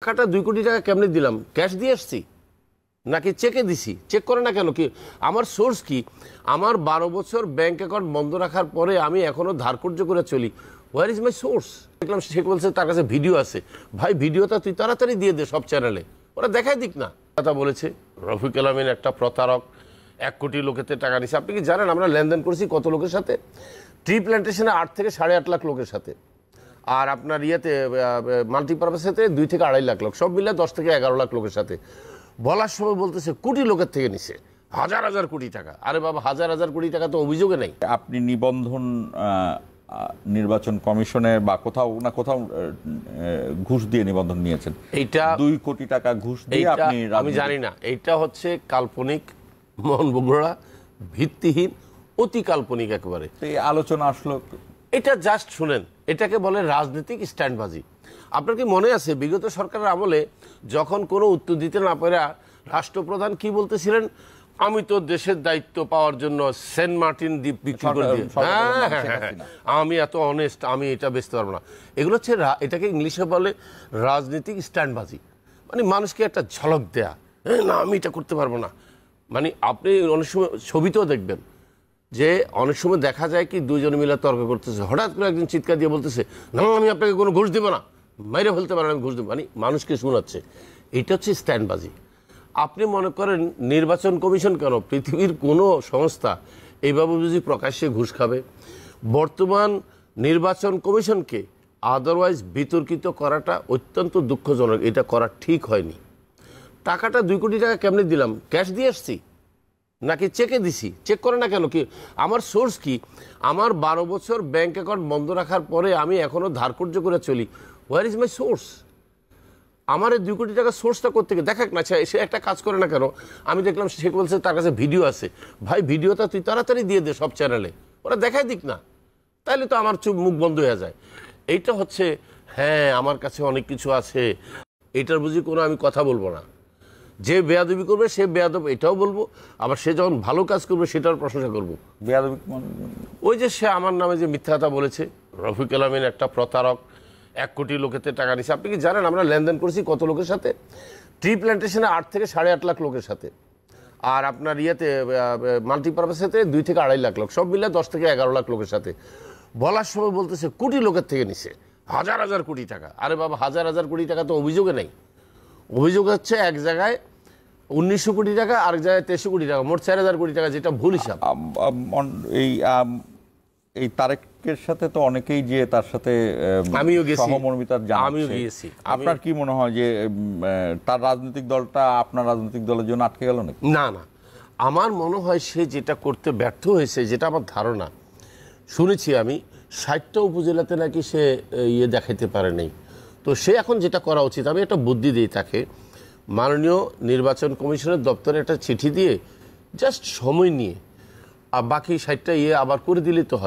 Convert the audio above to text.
টাকাটা 2 কোটি টাকা কেমনে দিলাম? ক্যাশ দিয়ে আসছি নাকি চেকে দিছি? চেক করে না কেন? কি আমার সোর্স কি? আমার 12 বছর ব্যাংক অ্যাকাউন্ট বন্ধ রাখার পরে আমি এখনো ধারকর্য করে চলি। Where is my source? দেখলাম শেখ বলছে তার কাছে ভিডিও আছে। ভাই ভিডিওটা তুই তাড়াতাড়ি দিয়ে দে সব চ্যানেলে, ওরা দেখাই দিক না। কথা বলেছে রফিকুল আমিন একটা প্রতারক, 1 কোটি লোকেতে টাকা নিছে। আপনি কি জানেন আমরা লেনদেন করেছি কত লোকের সাথে? ট্রি প্ল্যান্টেশনে 8 থেকে 8.5 লাখ লোকের সাথে, আর আপনার ইয়েতে মাল্টিপারপাসেতে 2 থেকে 2.5 লাখ লোক, সব মিলে 10 থেকে 11 লাখ লোকের সাথে। বলার সময় বলতেছে কোটি লোকের থেকে নিছে হাজার হাজার কোটি টাকা। আরে বাবা, হাজার হাজার কোটি টাকা তো অভিযোগে নেই। আপনি নিবন্ধন নির্বাচন কমিশনে বা কোথাও না কোথাও ঘুষ দিয়ে নিবন্ধন নিয়েছেন, এইটা 2 কোটি টাকা ঘুষ দিয়ে আপনি? আমি জানি না, এইটা হচ্ছে কাল্পনিক, মন বগুড়া, ভিত্তিহীন, অতি কাল্পনিক একেবারে। এই আলোচনা আসলো, এটা জাস্ট শুনেন, এটাকে বলে রাজনৈতিক স্ট্যান্ডবাজি। আপনার কি মনে আছে বিগত সরকারের আমলে যখন কোনো উত্তর দিতে না পারে রাষ্ট্রপ্রধান কি বলতেছিলেন? আমি তো দেশের দায়িত্ব পাওয়ার জন্য সেন্ট মার্টিন দ্বীপ বিক্রি করে দিই, আমি এত অনেস্ট, আমি এটা বেচতে পারবো না। এগুলো হচ্ছে, এটাকে ইংলিশে বলে রাজনৈতিক স্ট্যান্ডবাজি। মানে মানুষকে একটা ঝলক দেয়া, না আমি এটা করতে পারবো না। মানে আপনি অনেক সময় ছবিতেও দেখবেন যে অনেক সময় দেখা যায় কি দুইজনে মিলে তর্ক করতেছে, হঠাৎ করে একজন চিৎকার দিয়ে বলতেছে না আমি আপনাকে কোনো ঘুষ দেবো না, মাইরে ফেলতে পারেন, আমি ঘুষ দেবো। মানে মানুষকে শোনাচ্ছে। এটা হচ্ছে স্ট্যান্ডবাজি। আপনি মনে করেন নির্বাচন কমিশন কেন, পৃথিবীর কোনো সংস্থা এইভাবে যদি প্রকাশ্যে ঘুষ খাবে? বর্তমান নির্বাচন কমিশনকে আদারওয়াইজ বিতর্কিত করাটা অত্যন্ত দুঃখজনক। এটা করা ঠিক হয়নি। টাকাটা 2 কোটি টাকা কেমনে দিলাম? ক্যাশ দিয়ে আসছি নাকি চেকে দিছি? চেক করে না কেন? কি আমার সোর্স কি? আমার 12 বছর ব্যাংক অ্যাকাউন্ট বন্ধ রাখার পরে আমি এখনো ধারকর্য করে চলি। Where is my source? আমার এই 2 কোটি টাকা সোর্সটা করতে গিয়ে দেখাক না। সে একটা কাজ করে না কেন? আমি দেখলাম শেখ বলছে তার কাছে ভিডিও আছে। ভাই ভিডিওটা তুই তাড়াতাড়ি দিয়ে দে সব চ্যানেলে, ওরা দেখাই দিক না। তাইলে তো আমার মুখ বন্ধ হয়ে যায়। এইটা হচ্ছে, হ্যাঁ আমার কাছে অনেক কিছু আছে, এটার বুঝি কোনো আমি কথা বলবো না। যে বেয়াদবি করবে সে বেয়াদব, এটাও বলবো। আবার সে যখন ভালো কাজ করবে সেটার প্রশংসা করবো। বেয়াদবি ওই যে সে আমার নামে যে মিথ্যা কথা বলেছে, রফিকুল আমিন একটা প্রতারক, 1 কোটি লোকেতে টাকা নিছে। আপনি কি জানেন আমরা লেনদেন করেছি কত লোকের সাথে? ট্রি প্ল্যান্টেশনে 8 থেকে 8.5 লাখ লোকের সাথে, আর আপনার ইয়েতে মাল্টিপারপাসেতে 2 থেকে 2.5 লাখ লোক, সব মিলে 10 থেকে 11 লাখ লোকের সাথে। বলার সময় বলতেছে কোটি লোকের থেকে নিছে হাজার হাজার কোটি টাকা। আরে বাবা, হাজার হাজার কোটি টাকা তো অভিযোগে নেই। অভিযোগ হচ্ছে এক জায়গায় 1900 কোটি টাকা, আরেক জায়গায় 2300 কোটি টাকা, মোট 4000 কোটি টাকা, যেটা ভুল হিসাব। এই তারেকের সাথে তো অনেকেই যে তার সাথে আমিও গেছি, সহমর্মিতা জানাচ্ছে। আমিও গিয়েছি। আপনার কি মনে হয় যে তার রাজনৈতিক দলটা আপনার রাজনৈতিক দলের জন্য আটকে গেল নাকি? না না, আমার মনে হয় সে যেটা করতে ব্যর্থ হয়েছে, যেটা আমার ধারণা, শুনেছি আমি 60টা উপজেলাতে নাকি সে ইয়ে দেখাইতে পারে নাই। তো সে এখন যেটা করা উচিত, আমি একটা বুদ্ধি দিই তাকে, মাননীয় নির্বাচন কমিশনের দপ্তরে একটা চিঠি দিয়ে জাস্ট সময় নিয়ে বাকি 60টা ইয়ে আবার করে দিলে তো হয়।